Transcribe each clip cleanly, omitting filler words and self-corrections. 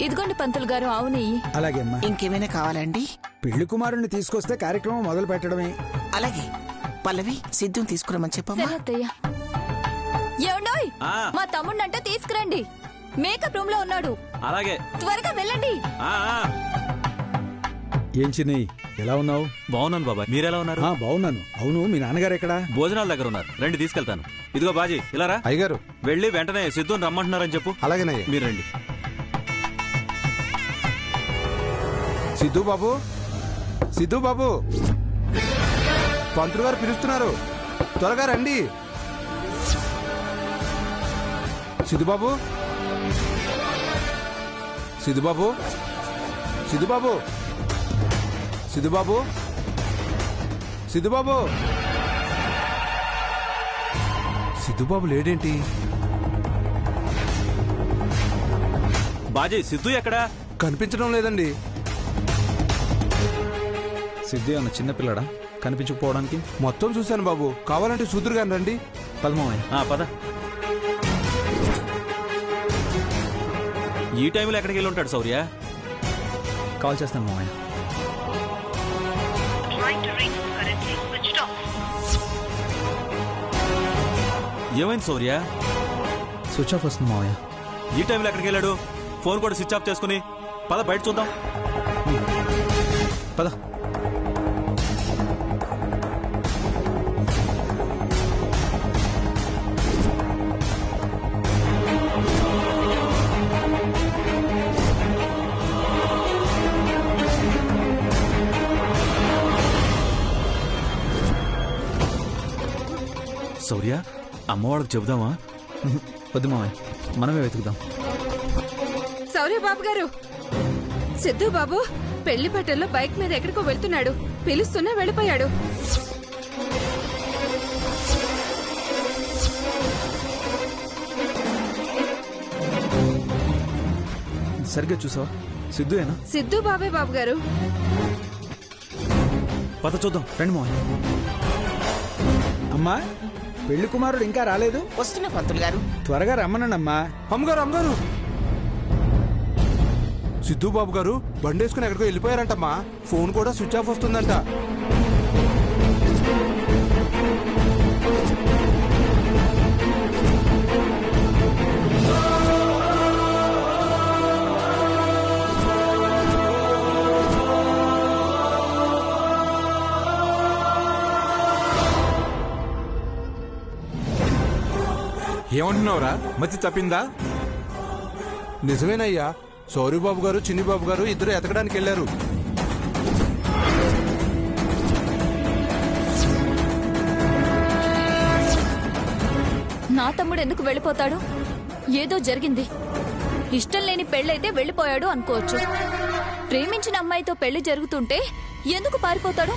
ఇదిగోండి పంతులు గారు ఆవుని. అలాగే అమ్మా. ఇంకేమైనా కావాలండి? పెళ్లి కుమారుణ్ణి తీసుకొస్తే కార్యక్రమం మొదలు పెట్టడమే. అలాగే. పల్లవి, సిద్ధుని తీసుకురమని చెప్పమ్మా. సరే అత్తయ్య. ఏమండోయ్, మా తమ్ముడినంట తీసుకురండి. మేకప్ రూమ్ లో ఉన్నాడు. అలాగే, త్వరగా వెళ్ళండి. ఏం చిన్నయ్య, ఎలా ఉన్నావు? బాగున్నాను బాబాయ్, మీరెలా ఉన్నారు? బాగున్నాను. అవును, మీ నాన్నగారు ఎక్కడా? భోజనాల దగ్గర ఉన్నారు, రండి తీసుకెళ్తాను. ఇదిగో బాజీ, ఇలా రా. అయ్యగారు, వెళ్ళి వెంటనే సిద్ధుని రమ్మంటున్నారని చెప్పు. అలాగేనయ్య. మీరు రండి. సిద్ధు బాబు, సిద్ధు బాబు, పంతులు గారు పిలుస్తున్నారు, త్వరగా రండి. సిద్ధుబాబు, సిద్ధుబాబు, సిద్ధుబాబు, సిద్ధుబాబు, సిద్ధుబాబు, సిద్ధుబాబు లేడేంటి? బాజీ, సిద్ధు ఎక్కడా? కనిపించడం లేదండి. సిద్ధు అన్న చిన్నపిల్లడా కనిపించకపోవడానికి? మొత్తం చూశాను బాబు, కావాలంటే సూదురు గాని రండి. పదమావయ్య. పద. ఈ టైంలో ఎక్కడికి వెళ్ళి ఉంటాడు శౌర్య? కాల్ చేస్తాను మావయ్య. ఏమైంది శౌర్య? స్విచ్ ఆఫ్ వస్తుంది మావయ్య. ఈ టైంలో ఎక్కడికి వెళ్ళాడు? ఫోన్ కూడా స్విచ్ ఆఫ్ చేసుకుని పద, బయట చూద్దాం. పద. శౌర్య, అమ్మవాళ్ళకి చెబుదామా? వద్దు మావయ్య, మనమే వెతుకుదాం. శౌర్యబాబు గారు, సిద్ధు బాబు పెళ్లి పట్టల్లో బైక్ మీద ఎక్కడికో వెళ్తున్నాడు. పిలుస్తున్నా వెళ్ళిపోయాడు. సరిగ్గా చూసావా? సిద్ధుయేనా? సిద్ధు బాబే బాబు గారు. పద చూద్దాం, రండి మావయ్య. అమ్మా, పెళ్లి కుమారుడు ఇంకా రాలేదు. వస్తున్నా పంతులు గారు. త్వరగా రమ్మనండమ్మా. అమ్మగారు, అమ్మగారు, సిద్ధు బాబు గారు బండేసుకుని ఎక్కడికో వెళ్ళిపోయారంటమ్మా. ఫోన్ కూడా స్విచ్ ఆఫ్ వస్తుందంట. ఏమంటున్నావురా, మతి తప్పిందా? నిజమేనయ్యా, సౌర్యబాబు గారు చిన్నిబాబు గారు ఇద్దరు ఎతకడానికి వెళ్లారు. నా తమ్ముడు ఎందుకు వెళ్ళిపోతాడు? ఏదో జరిగింది. ఇష్టం లేని పెళ్ళైతే వెళ్ళిపోయాడు అనుకోవచ్చు. ప్రేమించిన అమ్మాయితో పెళ్లి జరుగుతుంటే ఎందుకు పారిపోతాడు?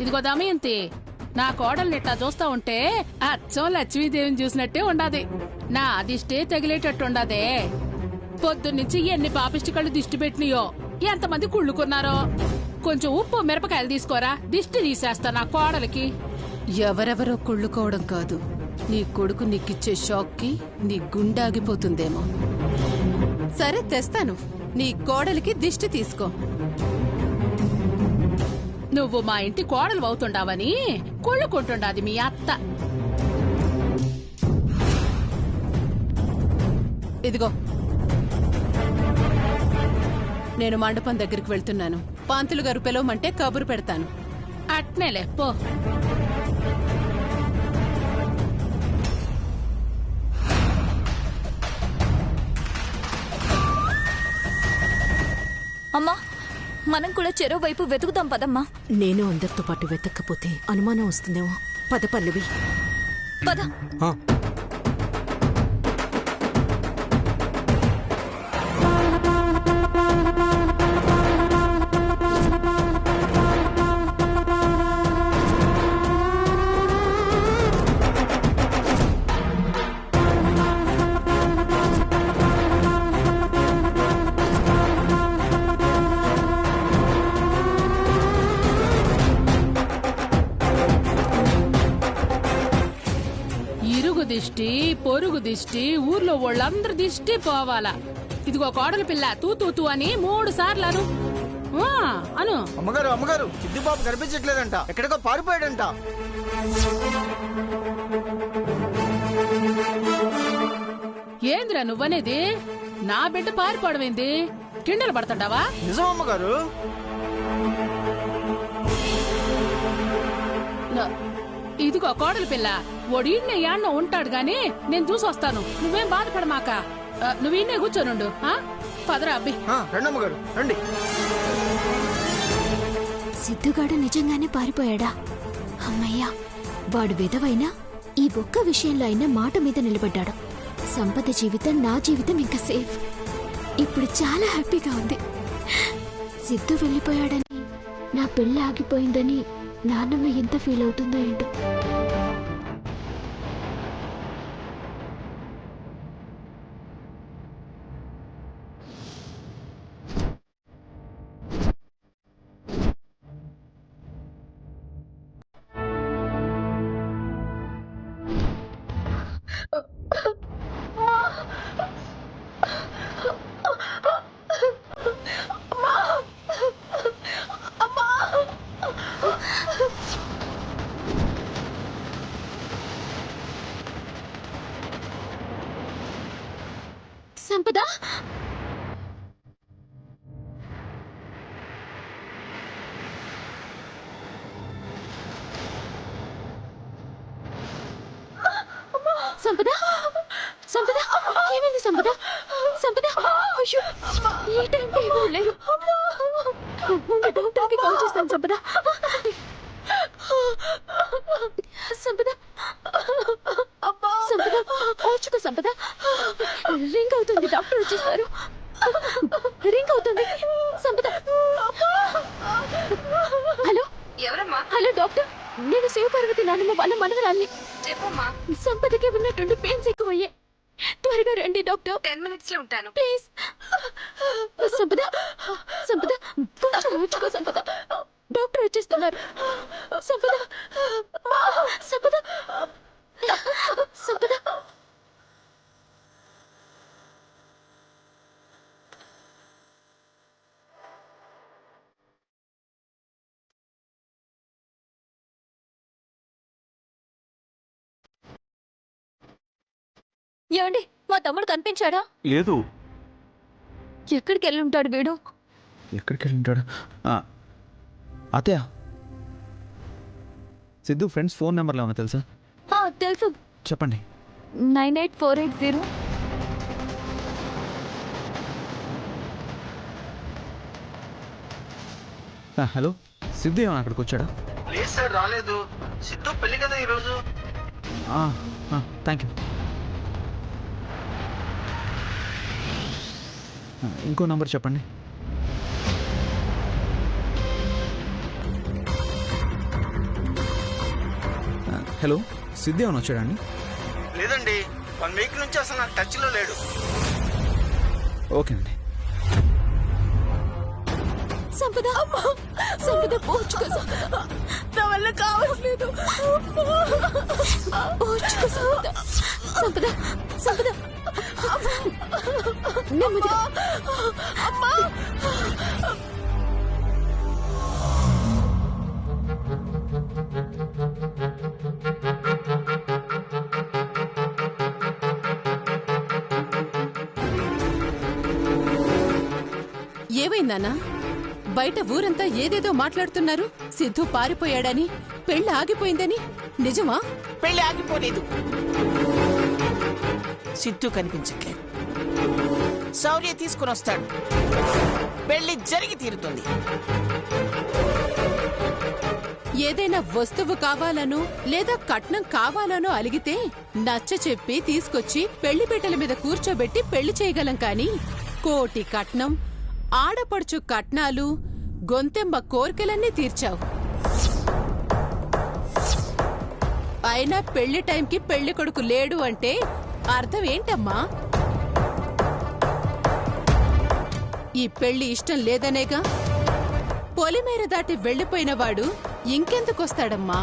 ఇదిగో దమయంతి, నా కోడల్ని ఇట్లా చూస్తా ఉంటే అచ్చం లక్ష్మీదేవిని చూసినట్టే ఉండాది. నా దిష్టే తగిలేటట్టుండదే. పొద్దున్నుంచి ఎన్ని పాపిష్టికళ్ళు దిష్టి పెట్టినయో, ఎంతమంది కుళ్ళుకున్నారో. కొంచెం ఉప్పు మిరపకాయలు తీసుకోరా, దిష్టి తీసేస్తా నా కోడలికి. ఎవరెవరో కుళ్ళుకోవడం కాదు, నీ కొడుకు నీకిచ్చే షాక్ కి నీ గుండాగిపోతుందేమో. సరే తెస్తాను, నీ కోడలికి దిష్టి తీసుకో. నువ్వు మా ఇంటి కోడలు అవుతుండావని కుళ్ళుకుంటుండాది మీ అత్త. ఇదిగో, నేను మండపం దగ్గరికి వెళ్తున్నాను. పాంతులు గారు పిలవమంటే కబురు పెడతాను. అట్నేలే పో. అమ్మా, మనం కూడా చెరో వైపు వెతుకుదాం పదమ్మా. నేను అందరితో పాటు వెతక్కపోతే అనుమానం వస్తుందేమో. పద పల్లవి, పద. దిష్టి పొరుగు దిష్టి ఊర్లో వాళ్ళందరి దిష్టి పోవాలా. ఇదిగో కోడలి పిల్ల తూ తూ తూ అని 3 సార్లు అను. అను. అమ్మగారు సిద్ధిబాబు కనిపించట్లేదంట, ఎక్కడికో పారిపోయాడంట. ఏందిరా నువ్వనేది? నా బిడ్డ పారిపోవడమేంది? కిండలు పడుతుంటావా? నిజం అమ్మగారు. ఇదిగో కోడలి పిల్ల, వాడు ఈయన్నే యాడ్నో ఉంటాడు గాని నేను చూసి వస్తాను. నువ్వేం బాధపడమాక, నువ్వు ఈయన్నే కూర్చోనుండు. పదరా అబ్బి. రండి అమ్మగారు రండి. సిద్ధుగాడు నిజంగానే పారిపోయాడా? అమ్మయ్యా, వాడు విధవైనా ఈ ఒక్క విషయంలో అయినా మాట మీద నిలబడ్డాడు. సంపద జీవితం, నా జీవితం ఇంకా సేఫ్. ఇప్పుడు చాలా హ్యాపీగా ఉంది. సిద్ధు వెళ్ళిపోయాడని, నా పెళ్ళి ఆగిపోయిందని నాన్నమ్మ ఎంత ఫీల్ అవుతుందో ఏంటో. సంపద, సంపద, సంపద, ఏమైంది సంపద? సంపద, అయ్యో, ఈ టైంకి ఎవరు లేరు. డాక్టర్కి కాల్ చేస్తాను సంపద. సంపద, సంపద, ఓర్చుకో సంపద. రింగ్ అవుతుంది, డాక్టర్ వచ్చేస్తారు. రింగ్ అవుతుంది సంపద. హలో, ఎవరమ్మా? హలో డాక్టర్, నేను శివపార్వతి నాన్నమ్మ వాళ్ళ మనవరాల్ని. చెప్పమ్మా. సంపదకి ఉన్నట్టుండి పెయిన్స్ ఎక్కువయ్యే. త్వరగా రండి డాక్టర్. 10 minutes లో ఉంటాను ప్లీజ్. సంపద, సంపద, కొంచెం ఓర్చుకో సంపద. డాక్టర్ వచ్చేస్తున్నారు. సంపద, సంపద, సంపద. ఏమండి, మా తమ్ముడు కనిపించాడా? లేదు. ఎక్కడికి వెళ్ళి ఉంటాడు వీడు? ఎక్కడికి వెళ్ళి ఉంటాడు? అత్తయ్య, సిద్ధు ఫ్రెండ్స్ ఫోన్ నెంబర్లు ఏమన్నా తెలుసా? తెలుసు, చెప్పండి. 98480. హలో, సిద్ధు ఏమన్నా అక్కడికి వచ్చాడా? లేదు సార్, రాలేదు. సిద్ధు పెళ్లి కదా ఈరోజు. Thank you. ఇంకో నంబర్ చెప్పండి. హలో, సిద్ధు ఏమైనా వచ్చాడండి? లేదండి, 1 week నుంచి అసలు నాకు టచ్ లో లేడు. ఓకే అండి. సంపద, సంపద, ఓర్చుకో సంపద. నా వల్ల కావట్లేదు. ఓర్చుకో సంపద. సంపద, సంపద, నెమ్మదిగా. అమ్మా, ఏమైందన్నా? బయట ఊరంతా ఏదేదో మాట్లాడుతున్నారు. సిద్ధు పారిపోయాడని, పెళ్లి ఆగిపోయిందని. నిజమా? పెళ్లి ఆగిపోలేదు. సిద్ధు కనిపించట్లేదు. శౌర్య తీసుకుని వస్తాడు. పెళ్లి జరిగి తీరుతుంది. ఏదైనా వస్తువు కావాలనో లేదా కట్నం కావాలనో అలిగితే నచ్చ చెప్పి తీసుకొచ్చి పెళ్లి పీటల మీద కూర్చోబెట్టి పెళ్లి చేయగలం కాని, కోటి కట్నం, ఆడపడుచు కట్నాలు, గొంతెమ్మ కోరికలన్నీ తీర్చావు. అయినా పెళ్లి టైంకి పెళ్లి కొడుకు లేడు అంటే అర్థం ఏంటమ్మా? ఈ పెళ్లి ఇష్టం లేదనేగా? పొలిమేర దాటి వెళ్లిపోయిన వాడు ఇంకెందుకొస్తాడమ్మా?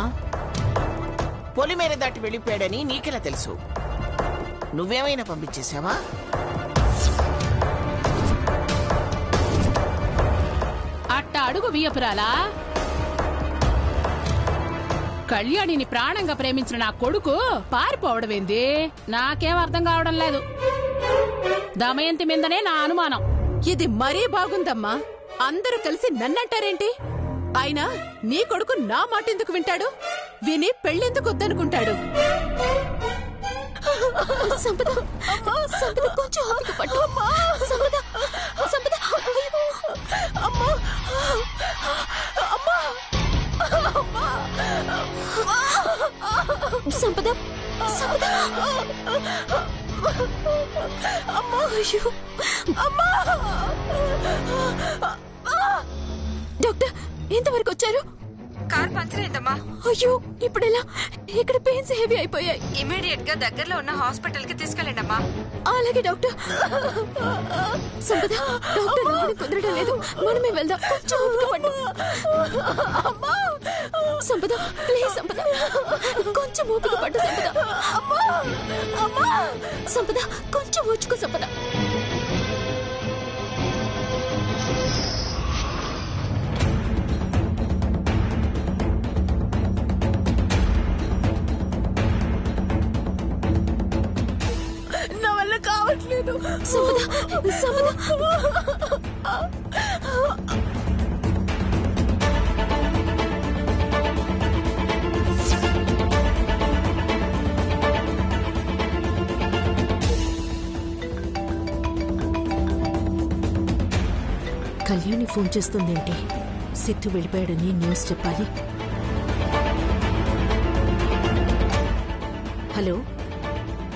పొలిమేర దాటి వెళ్ళిపోయాడని నీకెలా తెలుసు? నువ్వేమైనా పంపించేసావా? అట్ట అడుగు వియ్యపురాలా. కళ్యాణిని ప్రాణంగా ప్రేమించిన నా కొడుకు పారిపోవడమేంది? నాకేం అర్థం కావడం లేదు. దమయంతి మీదనే నా అనుమానం. ఇది మరీ బాగుందమ్మా. అందరూ కలిసి నన్నంటారేంటి? అయినా నీ కొడుకు నా మాట ఎందుకు వింటాడు? విని పెళ్ళెందుకు వద్దనుకుంటాడు? సంపద సంపద కొంచెం ఓపిక పట్టు. సంపద సంపద అమ్మా అమ్మా సంపద సంపద అమ్మా అయ్యో అమ్మా. డాక్టర్ ఎంతవరకు వచ్చారు? కార్ పంచర్ అయిందమ్మా. అయ్యో ఇప్పుడెలా? ఇక్కడ పెయిన్స్ హెవీ అయిపోయాయి. ఇమీడియట్ గా దగ్గరలో ఉన్న హాస్పిటల్ కి తీసుకెళ్ళండి అమ్మా. అలాగే డాక్టర్. సంపద డాక్టర్ రావడం కుదరడం లేదు, మనమే వెళ్దాం. కొంచెం ఓపిక పట్టు. సంపద ప్లీజ్ సంపద కొంచెం ఓపిక పట్టు. సంపద సంపద కొంచెం ఓచుకో సంపద. నా వల్ల కావట్లేదు సంపద సంపద. కళ్యాణి ఫోన్ చేస్తుందేంటి? సిద్ధు వెళ్ళిపోయాడని న్యూస్ చెప్పాలి. హలో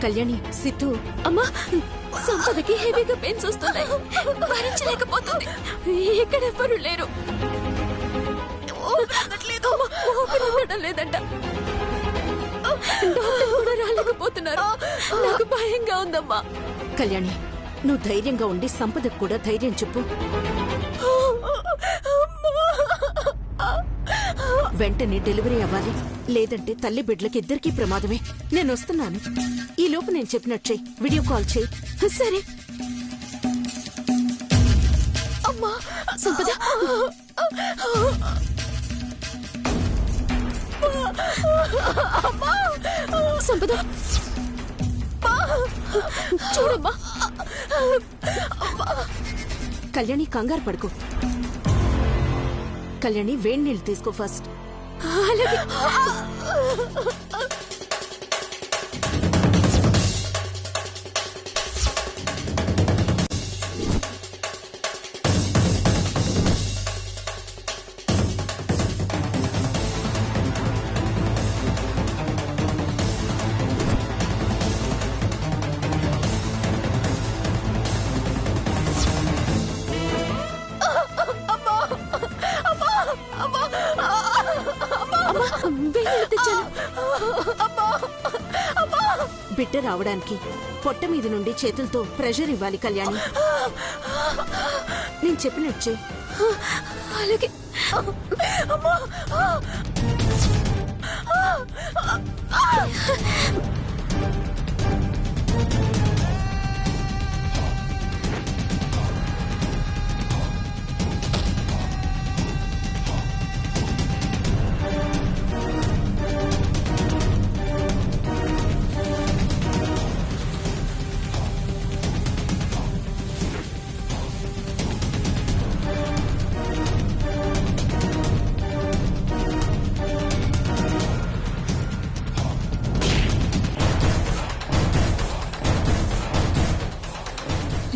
కళ్యాణి, సిద్ధు. అమ్మా సంపదకి హెవీగా పెయిన్స్ వస్తున్నాయి, భరించలేకపోతుంది. ఎక్కడెవ్వరూ లేరు. ఊపిరి అందడం లేదంట. డాక్టర్ కూడా రాలేకపోతున్నారు. నాకు భయంగా ఉందమ్మా. కళ్యాణి నువ్వు ధైర్యంగా ఉండి సంపదకు కూడా ధైర్యం చెప్పు. వెంటనే డెలివరీ అవ్వాలి, లేదంటే తల్లి బిడ్డలకి ఇద్దరికీ ప్రమాదమే. నేను వస్తున్నాను. ఈ లోపు నేను చెప్పినట్టు చెయ్యి, వీడియో కాల్ చెయ్యి. సరే అమ్మా. సంపద సంపద చూడమ్మా. కళ్యాణి కంగారు పడుకో. కళ్యాణి వేడి నీళ్ళు తీసుకో ఫస్ట్. అలాగే. బిడ్డ రావడానికి పొట్ట మీద నుండి చేతులతో ప్రెషర్ ఇవ్వాలి కళ్యాణి. నేను చెప్పినట్టు చెయ్యి. అలాగే.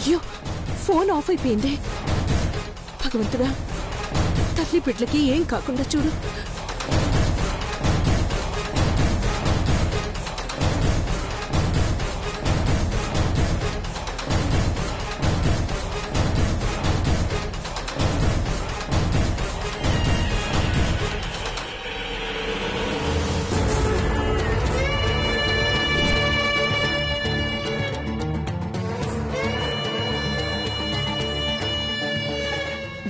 అయ్యో ఫోన్ ఆఫ్ అయిపోయింది. భగవంతుడా, తల్లి బిడ్డలకి ఏం కాకుండా చూడు.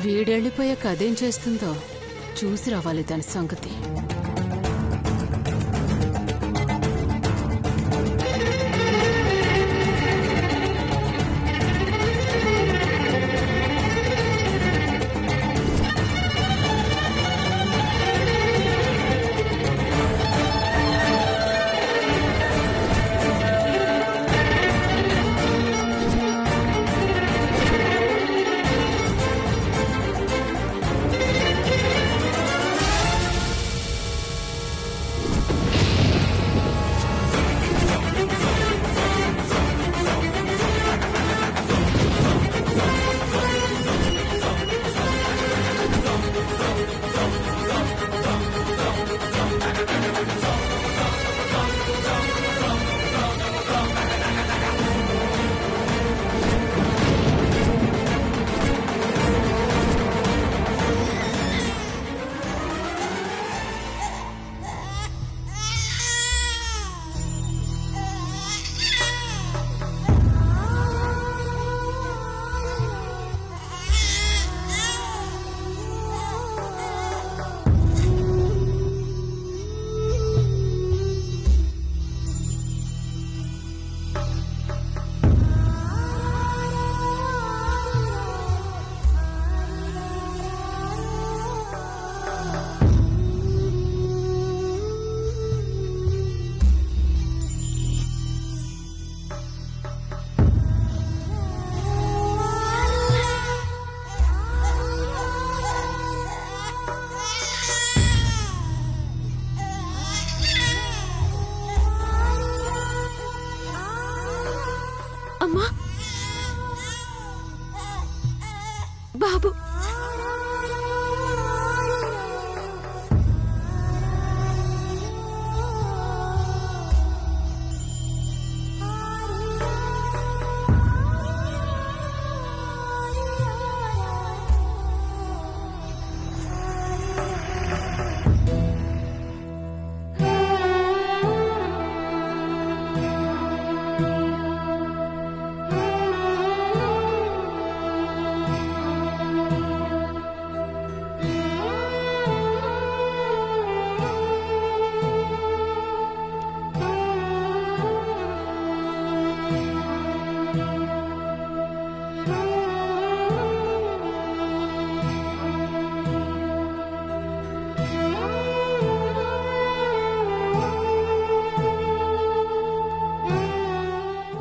వీడెళ్ళిపోయాక అదేం చేస్తుందో చూసి రావాలి దాని సంగతి. అమ్మా బాబు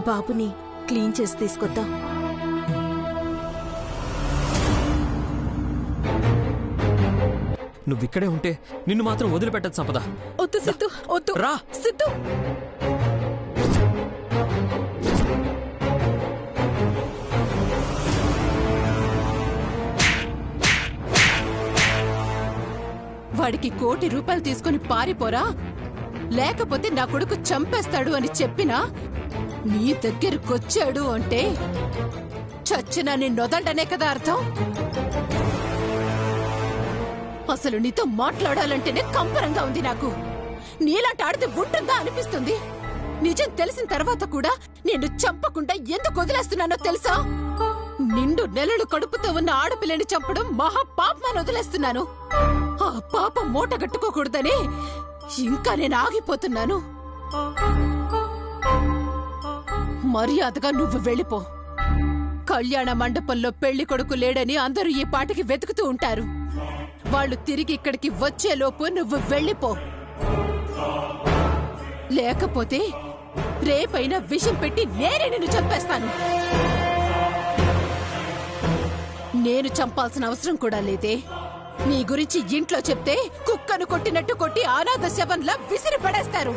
బాబుని క్లీన్ చేసి తీసుకొద్దా. నువ్విక్కడే ఉంటే నిన్ను మాత్రం వదిలిపెట్టదు సంపద. వద్దు సిద్ధు, వద్దు రా సిద్ధు. వాడికి 1 కోటి రూపాయలు తీసుకుని పారిపోరా, లేకపోతే నా కొడుకు చంపేస్తాడు అని చెప్పినా నీ దగ్గరకొచ్చాడు అంటే చచ్చినా నిన్నొదలటనే కదా అర్థం. అసలు నీతో మాట్లాడాలంటేనే కంపరంగా ఉంది నాకు. నీలాంటి ఆడితే ఉంటుందా అనిపిస్తుంది. నిజం తెలిసిన తర్వాత కూడా నిన్ను చంపకుండా ఎందుకు వదిలేస్తున్నానో తెలుసా? నిండు నెలలు కడుపుతో ఉన్న ఆడపిల్లని చంపడం మహా పాపమని వదిలేస్తున్నాను. ఆ పాపం మూట కట్టుకోకూడదని ఇంకా నేను ఆగిపోతున్నాను. మర్యాదగా నువ్వు వెళ్ళిపో. కళ్యాణ మండపంలో పెళ్లి కొడుకు లేడని అందరూ ఈ పాటికి వెతుకుతూ ఉంటారు. వాళ్ళు తిరిగి ఇక్కడికి వచ్చేలోపు నువ్వు వెళ్ళిపో. లేకపోతే రేపైనా విషం పెట్టి నేనే నిన్ను చంపేస్తాను. నేను చంపాల్సిన అవసరం కూడా లేదే. నీ గురించి ఇంట్లో చెప్తే కుక్కను కొట్టినట్టు కొట్టి అనాథ శవంలా విసిరి పడేస్తారు.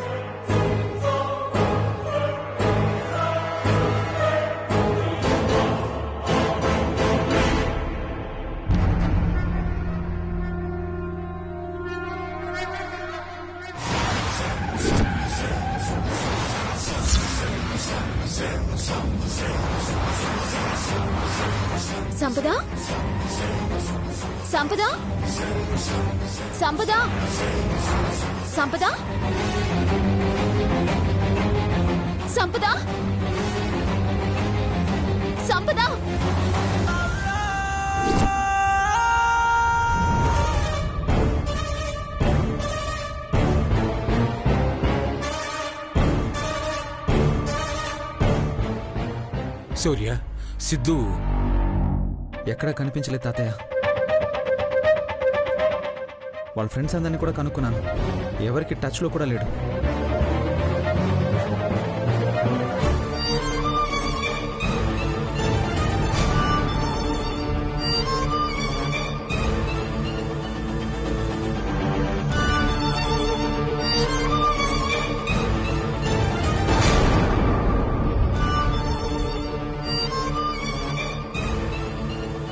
సంపద సంపద సంపద సంపద సంపద సంపద శౌర్య, సిద్ధు ఎక్కడా కనిపించలేదు తాతయ్య. వాళ్ళ ఫ్రెండ్స్ అందరినీ కూడా కనుక్కున్నాను, ఎవరికి టచ్లో కూడా లేడు.